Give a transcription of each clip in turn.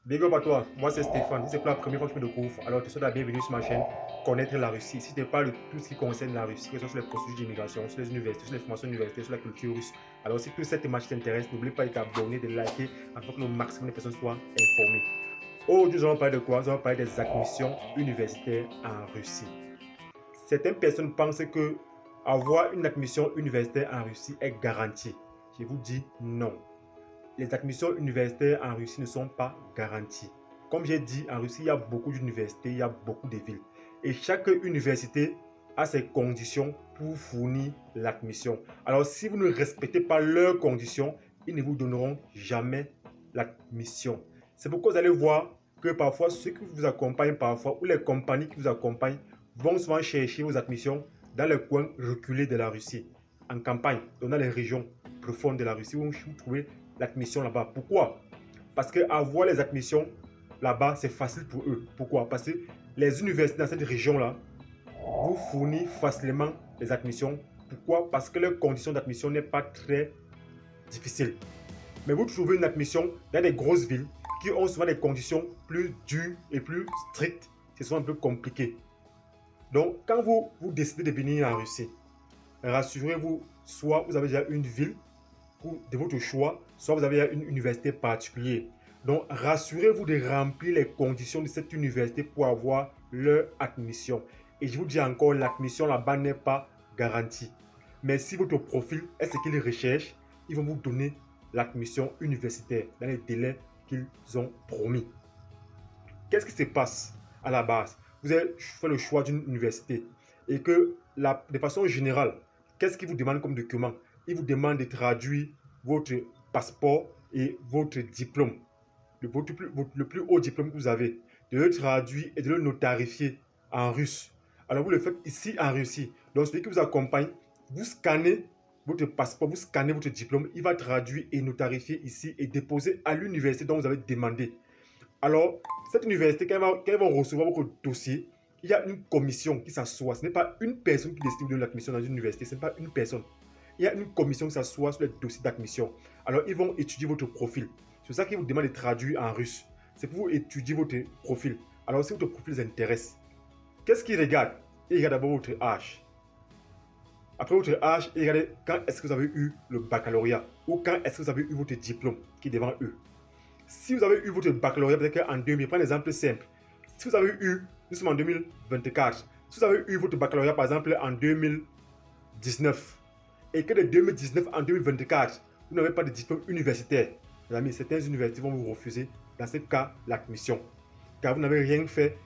Big up à toi, moi c'est Stéphane. Si c'est pour la première fois que je me découvre, alors je te souhaite la bienvenue sur ma chaîne Connaître la Russie. Si tu parles de tout ce qui concerne la Russie, que ce soit sur les processus d'immigration, sur les universités, sur les formations universitaires, sur la culture russe. Alors si toute cette thématique t'intéresse, n'oublie pas de t'abonner, de liker afin que le maximum de personnes soient informées. Aujourd'hui, nous allons parler de quoi? Nous allons parler des admissions universitaires en Russie. Certaines personnes pensent que avoir une admission universitaire en Russie est garanti. Je vous dis non. Les admissions universitaires en Russie ne sont pas garanties. Comme j'ai dit, en Russie, il y a beaucoup d'universités, il y a beaucoup de villes. Et chaque université a ses conditions pour fournir l'admission. Alors, si vous ne respectez pas leurs conditions, ils ne vous donneront jamais l'admission. C'est pourquoi vous allez voir que parfois, ceux qui vous accompagnent parfois, ou les compagnies qui vous accompagnent, vont souvent chercher vos admissions dans les coins reculés de la Russie, en campagne, dans les régions profondes de la Russie, où vous trouvez l'admission là-bas. Pourquoi? Parce qu'avoir les admissions là-bas, c'est facile pour eux. Pourquoi? Parce que les universités dans cette région-là vous fournissent facilement les admissions. Pourquoi? Parce que leurs conditions d'admission n'est pas très difficile. Mais vous trouvez une admission dans des grosses villes qui ont souvent des conditions plus dures et plus strictes. C'est souvent un peu compliqué. Donc, quand vous décidez de venir en Russie, rassurez-vous, soit vous avez déjà une ville de votre choix, soit vous avez une université particulière. Donc, rassurez-vous de remplir les conditions de cette université pour avoir leur admission. Et je vous dis encore, l'admission là-bas n'est pas garantie. Mais si votre profil est ce qu'ils recherchent, ils vont vous donner l'admission universitaire dans les délais qu'ils ont promis. Qu'est-ce qui se passe à la base? Vous avez fait le choix d'une université et que de façon générale, qu'est-ce qu'ils vous demandent comme document? Ils vous demandent de traduire votre passeport et votre diplôme, le plus haut diplôme que vous avez, de le traduire et de le notarifier en russe. Alors vous le faites ici en Russie. Donc celui qui vous accompagne, vous scannez votre passeport, vous scannez votre diplôme, il va traduire et notarifier ici et déposer à l'université dont vous avez demandé. Alors, cette université, quand elle va recevoir votre dossier, il y a une commission qui s'assoit. Ce n'est pas une personne qui décide de l'admission dans une université, ce n'est pas une personne. Il y a une commission qui s'assoit sur les dossiers d'admission. Alors, ils vont étudier votre profil. C'est ça qu'ils vous demandent de traduire en russe. C'est pour vous étudier votre profil. Alors, si votre profil les intéresse, qu'est-ce qu'ils regardent? Ils regardent d'abord votre âge. Après votre âge, ils regardent quand est-ce que vous avez eu le baccalauréat ou quand est-ce que vous avez eu votre diplôme qui est devant eux. Si vous avez eu votre baccalauréat, peut-être qu'en 2000, prends un exemple simple. Si vous avez eu, nous sommes en 2024, si vous avez eu votre baccalauréat par exemple en 2019 et que de 2019 en 2024, vous n'avez pas de diplôme universitaire, mes amis, certaines universités vont vous refuser dans ce cas l'admission. Car vous n'avez rien fait,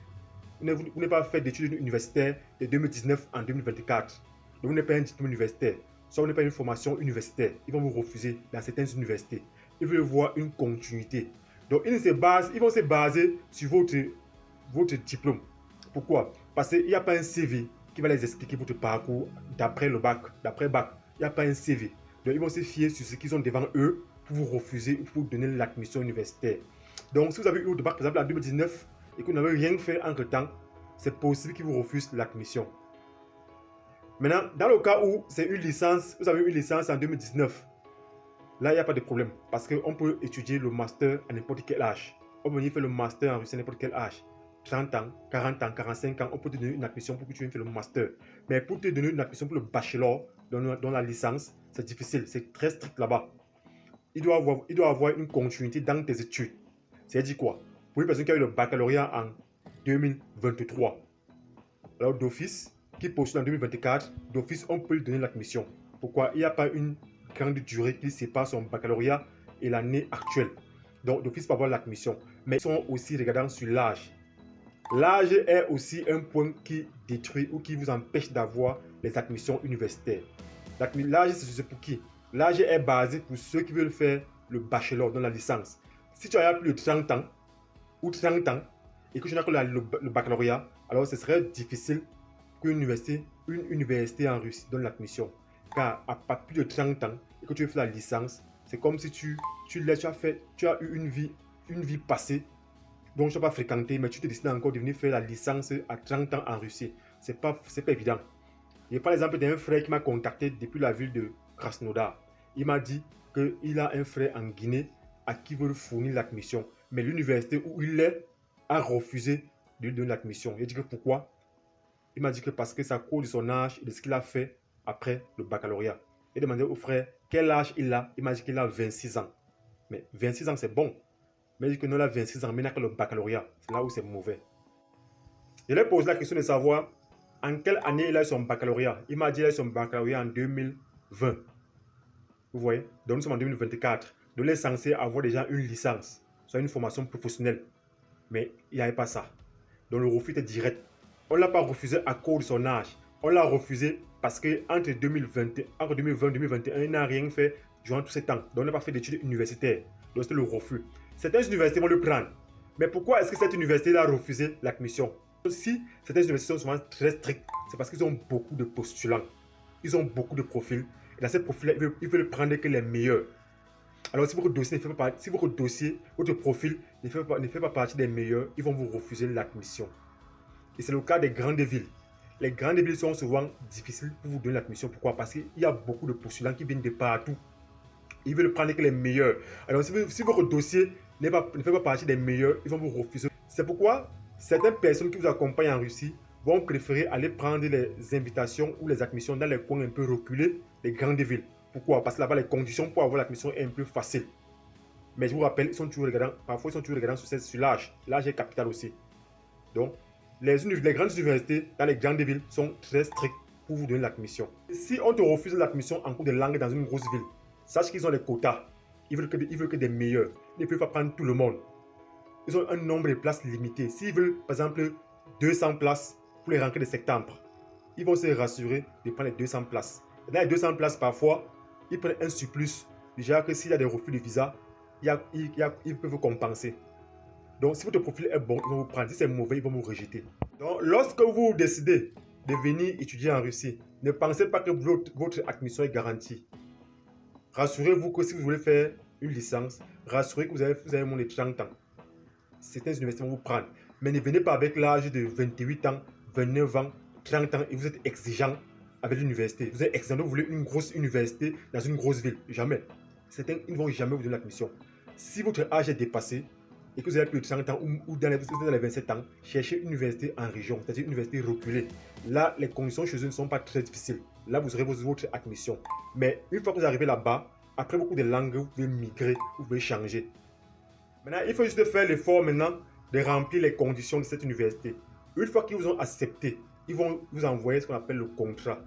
vous n'avez pas fait d'études universitaires de 2019 en 2024. Donc vous n'avez pas un diplôme universitaire, soit vous n'avez pas une formation universitaire. Ils vont vous refuser dans certaines universités. Ils veulent voir une continuité. Donc ils vont se baser sur votre diplôme. Pourquoi? Parce qu'il n'y a pas un CV qui va les expliquer votre parcours d'après le bac, d'après bac. Il n'y a pas un CV. Donc ils vont se fier sur ce qu'ils ont devant eux pour vous refuser ou pour vous donner l'admission universitaire. Donc si vous avez eu votre bac par exemple en 2019 et que vous n'avez rien fait entre temps, c'est possible qu'ils vous refusent l'admission. Maintenant, dans le cas où c'est une licence, vous avez eu une licence en 2019, là, il n'y a pas de problème parce qu'on peut étudier le master à n'importe quel âge. On peut venir faire le master en Russie à n'importe quel âge. 30 ans, 40 ans, 45 ans, on peut te donner une admission pour que tu viennes faire le master. Mais pour te donner une admission pour le bachelor, dans la licence, c'est difficile, c'est très strict là-bas. Il doit avoir une continuité dans tes études. C'est-à-dire quoi? Pour une personne qui a eu le baccalauréat en 2023, alors d'office, qui postule en 2024, d'office, on peut lui donner l'admission. Pourquoi? Il n'y a pas une grande durée qui sépare son baccalauréat et l'année actuelle. Donc, d'office peut avoir l'admission. Mais ils sont aussi regardants sur l'âge. L'âge est aussi un point qui détruit ou qui vous empêche d'avoir les admissions universitaires. L'âge, c'est pour qui? L'âge est basé pour ceux qui veulent faire le bachelor dans la licence. Si tu as plus de 30 ans ou 30 ans et que tu n'as que le baccalauréat, alors ce serait difficile qu'une université en Russie donne l'admission. Car à plus de 30 ans et que tu veux faire la licence, c'est comme si tu as eu une vie passée dont tu n'as pas fréquenté, mais tu te décides encore de venir faire la licence à 30 ans en Russie. C'est pas évident. J'ai par exemple d'un frère qui m'a contacté depuis la ville de Krasnodar. Il m'a dit qu'il a un frère en Guinée à qui veut fournir l'admission. mais l'université où il est a refusé de lui donner l'admission. Il a dit que pourquoi? Il m'a dit que parce que ça court de son âge et de ce qu'il a fait après le baccalauréat. Il a demandé au frère quel âge il a. Il m'a dit qu'il a 26 ans. Mais 26 ans, c'est bon. Mais il dit que non, il a 26 ans, mais il n'a que le baccalauréat. C'est là où c'est mauvais. Je lui ai posé la question de savoir en quelle année il a eu son baccalauréat. Il m'a dit qu'il a eu son baccalauréat en 2020. Vous voyez? Donc nous sommes en 2024. Donc il est censé avoir déjà une licence, soit une formation professionnelle. Mais il n'y avait pas ça. Donc le refus était direct. On ne l'a pas refusé à cause de son âge. On l'a refusé parce qu'entre 2020 et 2021, il n'a rien fait durant tous ces temps. Donc on n'a pas fait d'études universitaires. Donc c'était le refus. Certaines universités vont le prendre. Mais pourquoi est-ce que cette université a refusé l'admission? Si certaines universités sont souvent très strictes, c'est parce qu'ils ont beaucoup de postulants. Ils ont beaucoup de profils. Et dans ces profils-là, ils veulent prendre que les meilleurs. Alors, si votre dossier, votre profil ne fait pas partie des meilleurs, ils vont vous refuser l'admission. Et c'est le cas des grandes villes. Les grandes villes sont souvent difficiles pour vous donner l'admission. Pourquoi? Parce qu'il y a beaucoup de postulants qui viennent de partout. Ils veulent prendre que les meilleurs. Alors, si votre dossier ne fait pas partie des meilleurs, ils vont vous refuser. C'est pourquoi certaines personnes qui vous accompagnent en Russie vont préférer aller prendre les invitations ou les admissions dans les coins un peu reculés des grandes villes. Pourquoi? Parce que là-bas, les conditions pour avoir l'admission est un peu facile. Mais je vous rappelle, parfois ils sont toujours regardants sur l'âge. L'âge est capital aussi. Donc, les grandes universités dans les grandes villes sont très strictes pour vous donner l'admission. Si on te refuse l'admission en cours de langue dans une grosse ville, sache qu'ils ont les quotas. Ils veulent que des meilleurs. Ils ne peuvent pas prendre tout le monde. Ils ont un nombre de places limité. S'ils veulent, par exemple, 200 places pour les rentrées de septembre, ils vont se rassurer de prendre les 200 places. Et dans les 200 places, parfois, ils prennent un surplus. Déjà que s'il y a des refus de visa, ils peuvent vous compenser. Donc, si votre profil est bon, ils vont vous prendre. Si c'est mauvais, ils vont vous rejeter. Donc, lorsque vous décidez de venir étudier en Russie, ne pensez pas que votre admission est garantie. Rassurez-vous que si vous voulez faire une licence, rassurez que vous avez moins de 30 ans. Certaines universités vont vous prendre. Mais ne venez pas avec l'âge de 28 ans, 29 ans, 30 ans et vous êtes exigeant avec l'université. Vous êtes exigeant, vous voulez une grosse université dans une grosse ville. Jamais. Certains, ils ne vont jamais vous donner l'admission. Si votre âge est dépassé et que vous avez plus de 30 ans ou dans les 27 ans, cherchez une université en région, c'est-à-dire une université reculée. Là, les conditions chez eux ne sont pas très difficiles. Là, vous aurez votre admission. Mais une fois que vous arrivez là-bas, après beaucoup de langues, vous pouvez migrer, vous pouvez changer. Maintenant, il faut juste faire l'effort maintenant de remplir les conditions de cette université. Une fois qu'ils vous ont accepté, ils vont vous envoyer ce qu'on appelle le contrat.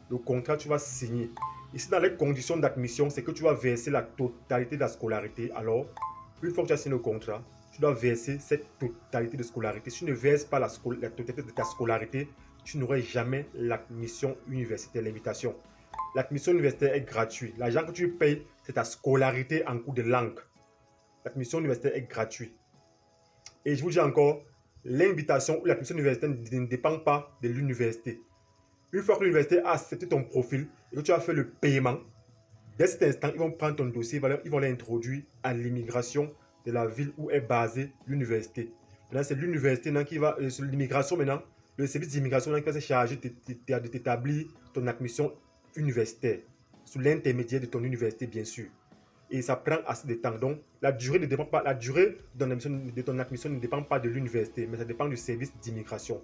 Le contrat, tu vas signer. Ici, dans les conditions d'admission, c'est que tu vas verser la totalité de la scolarité. Alors, une fois que tu as signé le contrat, tu dois verser cette totalité de scolarité. Si tu ne verses pas la totalité de ta scolarité, tu n'auras jamais l'admission universitaire, l'invitation. L'admission universitaire est gratuite. L'argent que tu payes, c'est ta scolarité en cours de langue. L'admission universitaire est gratuite. Et je vous dis encore, l'invitation ou l'admission universitaire ne dépend pas de l'université. Une fois que l'université a accepté ton profil et que tu as fait le paiement, dès cet instant, ils vont prendre ton dossier, ils vont l'introduire à l'immigration de la ville où est basée l'université. Maintenant, c'est l'université qui va, sur l'immigration maintenant, le service d'immigration qui va se charger de t'établir ton admission universitaire, sous l'intermédiaire de ton université, bien sûr. Et ça prend assez de temps. Donc, la durée de ton admission ne dépend pas de l'université, mais ça dépend du service d'immigration.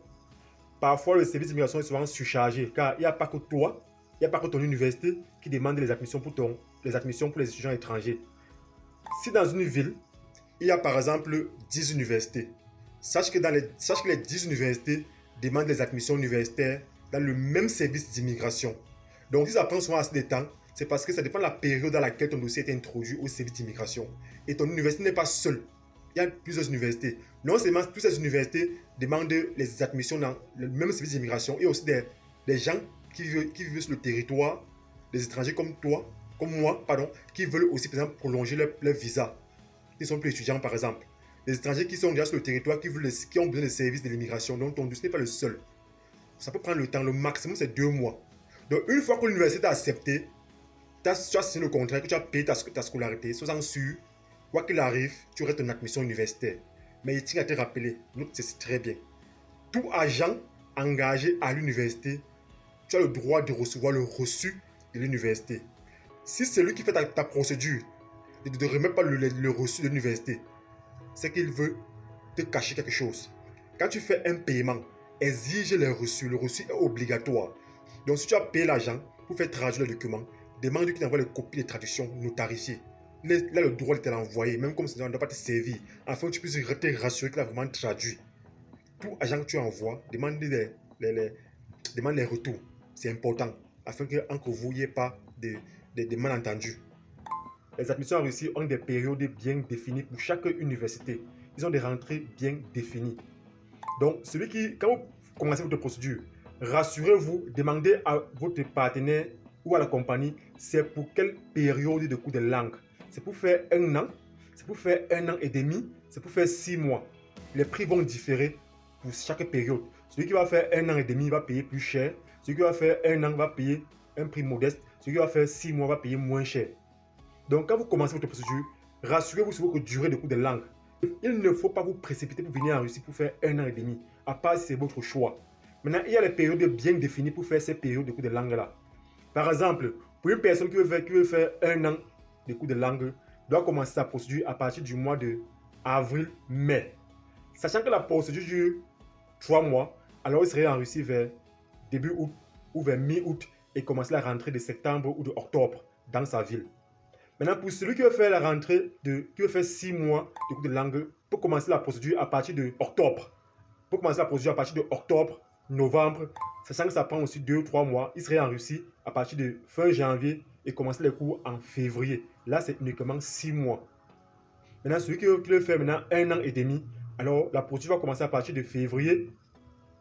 Parfois, le service d'immigration est souvent surchargé, car il n'y a pas que toi, il n'y a pas que ton université qui demande les admissions pour les étudiants étrangers. Si dans une ville, il y a par exemple 10 universités, sache que les 10 universités demandent les admissions universitaires dans le même service d'immigration. Donc, si ça prend souvent assez de temps, c'est parce que ça dépend de la période dans laquelle ton dossier est introduit au service d'immigration. Et ton université n'est pas seule. Il y a plusieurs universités. Non seulement toutes ces universités demandent les admissions dans le même service d'immigration, il y a aussi des gens qui vivent sur le territoire, des étrangers comme moi, qui veulent aussi, par exemple, prolonger leur visa. Ils sont plus étudiants, par exemple. Les étrangers qui sont déjà sur le territoire, qui ont besoin des services de l'immigration. Donc, ton dossier n'est pas le seul. Ça peut prendre le temps. Le maximum, c'est 2 mois. Donc, une fois que l'université t'a accepté, tu as signé le contrat, que tu as payé ta scolarité, sois-en sûr, quoi qu'il arrive, tu aurais ton admission universitaire. Mais il tient à te rappeler, c'est très bien. Tout agent engagé à l'université, tu as le droit de recevoir le reçu de l'université. Si celui qui fait ta procédure ne te remet pas le reçu de l'université, c'est qu'il veut te cacher quelque chose. Quand tu fais un paiement, exige les reçus. Le reçu est obligatoire. Donc, si tu as payé l'argent pour faire traduire le document, demande qu'il t'envoie les copies de traduction notarifiées. Il a le droit de te l'envoyer, même comme ça ne doit pas te servir, afin que tu puisses te rassurer qu'il a vraiment traduit. Tout agent que tu envoies, demande les retours. C'est important, afin qu'entre vous, il n'y ait pas de malentendus. Les admissions en Russie ont des périodes bien définies pour chaque université. Ils ont des rentrées bien définies. Donc, quand vous commencez votre procédure, rassurez-vous, demandez à votre partenaire ou à la compagnie, c'est pour quelle période de cours de langue. C'est pour faire 1 an, c'est pour faire 1 an et demi, c'est pour faire 6 mois. Les prix vont différer pour chaque période. Celui qui va faire 1 an et demi va payer plus cher. Celui qui va faire 1 an va payer un prix modeste. Celui qui va faire 6 mois va payer moins cher. Donc, quand vous commencez votre procédure, rassurez-vous sur votre durée de cours de langue. Il ne faut pas vous précipiter pour venir en Russie pour faire 1 an et demi, à part si c'est votre choix. Maintenant, il y a les périodes bien définies pour faire ces périodes de cours de langue-là. Par exemple, pour une personne qui veut faire 1 an de cours de langue, doit commencer sa procédure à partir du mois de avril-mai. Sachant que la procédure dure 3 mois, alors il serait en Russie vers début août ou vers mi-août et commencer la rentrée de septembre ou de octobre dans sa ville. Maintenant, pour celui qui veut faire la rentrée, qui veut faire 6 mois de cours de langue, pour commencer la procédure à partir de octobre. Pour commencer la procédure à partir de octobre, novembre, sachant que ça prend aussi 2 ou 3 mois, il serait en Russie à partir de fin janvier et commencer les cours en février. Là, c'est uniquement 6 mois. Maintenant, celui qui veut faire maintenant 1 an et demi, alors la procédure va commencer à partir de février,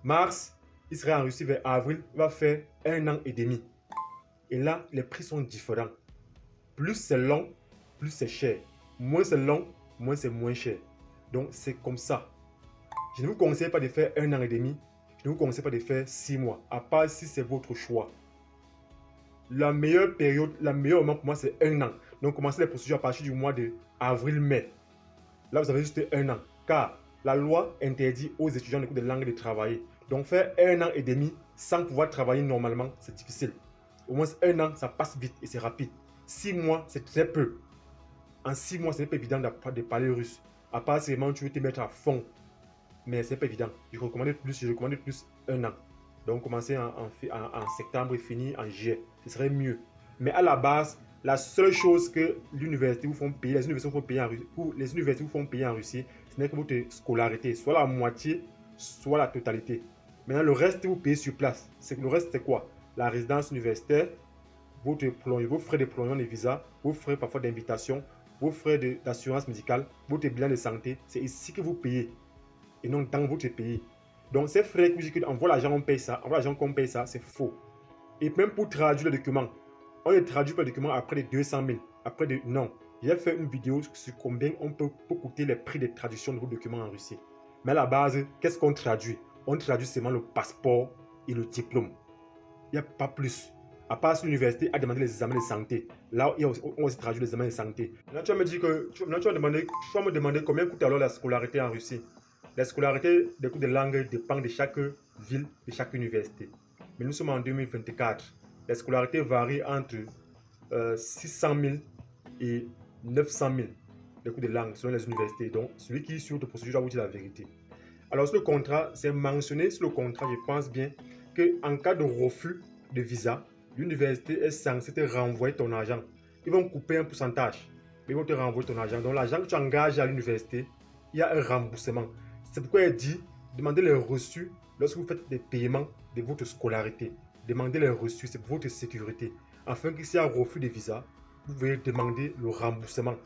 mars, il serait en Russie vers avril, il va faire 1 an et demi. Et là, les prix sont différents. Plus c'est long, plus c'est cher. Moins c'est long, moins c'est moins cher. Donc, c'est comme ça. Je ne vous conseille pas de faire 1 an et demi. Je ne vous conseille pas de faire 6 mois, à part si c'est votre choix. La meilleure période, le meilleur moment pour moi, c'est 1 an. Donc, commencez les procédures à partir du mois de avril-mai. Là, vous avez juste 1 an. Car la loi interdit aux étudiants de cours de langue de travailler. Donc, faire 1 an et demi sans pouvoir travailler normalement, c'est difficile. Au moins 1 an, ça passe vite et c'est rapide. 6 mois, c'est très peu. En 6 mois, ce n'est pas évident de parler russe. À part si vraiment tu veux te mettre à fond. Mais ce n'est pas évident. Je recommande plus 1 an. Donc, commencer en septembre et finir en juillet. Ce serait mieux. Mais à la base, la seule chose que l'université vous font payer, les universités vous font payer en Russie, ce n'est que votre scolarité. Soit la moitié, soit la totalité. Maintenant, le reste, vous payez sur place. Le reste, c'est quoi? La résidence universitaire, vos frais de prolongement de visa, vos frais parfois d'invitation, vos frais d'assurance médicale, votre bilan de santé, c'est ici que vous payez et non dans votre pays. Donc ces frais que vous dites qu'envoie l'argent, on paye ça, envoie l'argent qu'on paye ça, c'est faux. Et même pour traduire le document, on ne traduit pas le document après les 200 000. Non. J'ai fait une vidéo sur combien on peut coûter les prix de traduction de vos documents en Russie. Mais à la base, qu'est-ce qu'on traduit? On traduit seulement le passeport et le diplôme. Il n'y a pas plus. À part si l'université a demandé les examens de santé. Là, on aussi traduit les examens de santé. Là, tu vas me demander combien coûte alors la scolarité en Russie. La scolarité des cours de langue dépend de chaque ville, de chaque université. Mais nous sommes en 2024. La scolarité varie entre 600 000 et 900 000 les cours de langue selon les universités. Donc, celui qui suit votre procédure doit vous dire la vérité. Alors, sur le contrat, c'est mentionné sur le contrat, je pense bien, qu'en cas de refus de visa, l'université est censée te renvoyer ton argent. Ils vont couper un pourcentage, mais ils vont te renvoyer ton argent. Donc, l'argent que tu engages à l'université, il y a un remboursement. C'est pourquoi il dit, demandez les reçus lorsque vous faites des paiements de votre scolarité. Demandez les reçus, c'est pour votre sécurité. Afin que s'il y a un refus de visa, vous pouvez demander le remboursement.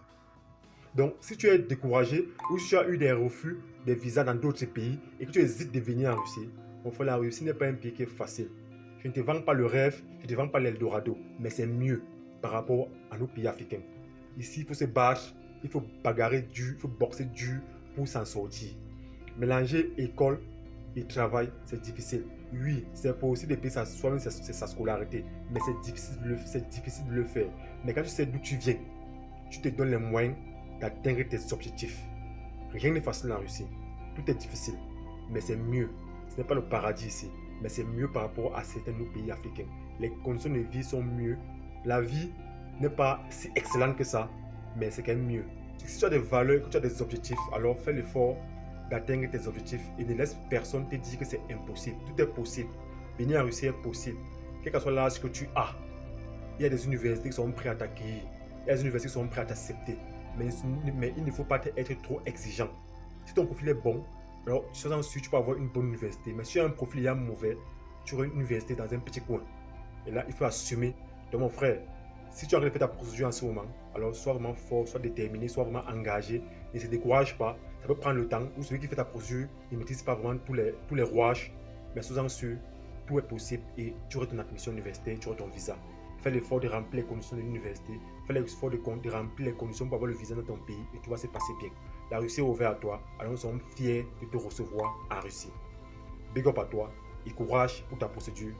Donc, si tu es découragé ou si tu as eu des refus de visa dans d'autres pays et que tu hésites de venir en Russie, mon frère, la Russie n'est pas un pays qui est facile. Je ne te vends pas le rêve, je ne te vends pas l'Eldorado, mais c'est mieux par rapport à nos pays africains. Ici, il faut se battre, il faut bagarrer dur, il faut boxer dur pour s'en sortir. Mélanger école et travail, c'est difficile. Oui, c'est pour aussi de payer soi-même sa scolarité, mais c'est difficile de le faire. Mais quand tu sais d'où tu viens, tu te donnes les moyens d'atteindre tes objectifs. Rien n'est facile en Russie. Tout est difficile, mais c'est mieux. Ce n'est pas le paradis ici, mais c'est mieux par rapport à certains autres pays africains. Les conditions de vie sont mieux. La vie n'est pas si excellente que ça, mais c'est quand même mieux. Si tu as des valeurs, que tu as des objectifs, alors fais l'effort d'atteindre tes objectifs et ne laisse personne te dire que c'est impossible. Tout est possible. Venir en Russie est possible. Quel que soit l'âge que tu as, il y a des universités qui sont prêtes à t'accueillir. Il y a des universités qui sont prêtes à t'accepter. Mais il ne faut pas être trop exigeant. Si ton profil est bon, alors sois sûr tu peux avoir une bonne université. Mais si tu as un profil mauvais, tu auras une université dans un petit coin. Et là, il faut assumer. Donc mon frère, si tu as fait ta procédure en ce moment, alors sois vraiment fort, sois déterminé, sois vraiment engagé. Ne se décourage pas. Ça peut prendre le temps. Ou celui qui fait ta procédure, il ne maîtrise pas vraiment tous les rouages. Mais sois sûr, tout est possible et tu auras ton admission universitaire, tu auras ton visa. Fais l'effort de remplir les conditions de l'université. Fais l'effort de remplir les conditions pour avoir le visa dans ton pays et tout va se passer bien. La Russie est ouverte à toi. Alors nous sommes fiers de te recevoir en Russie. Big up à toi et courage pour ta procédure.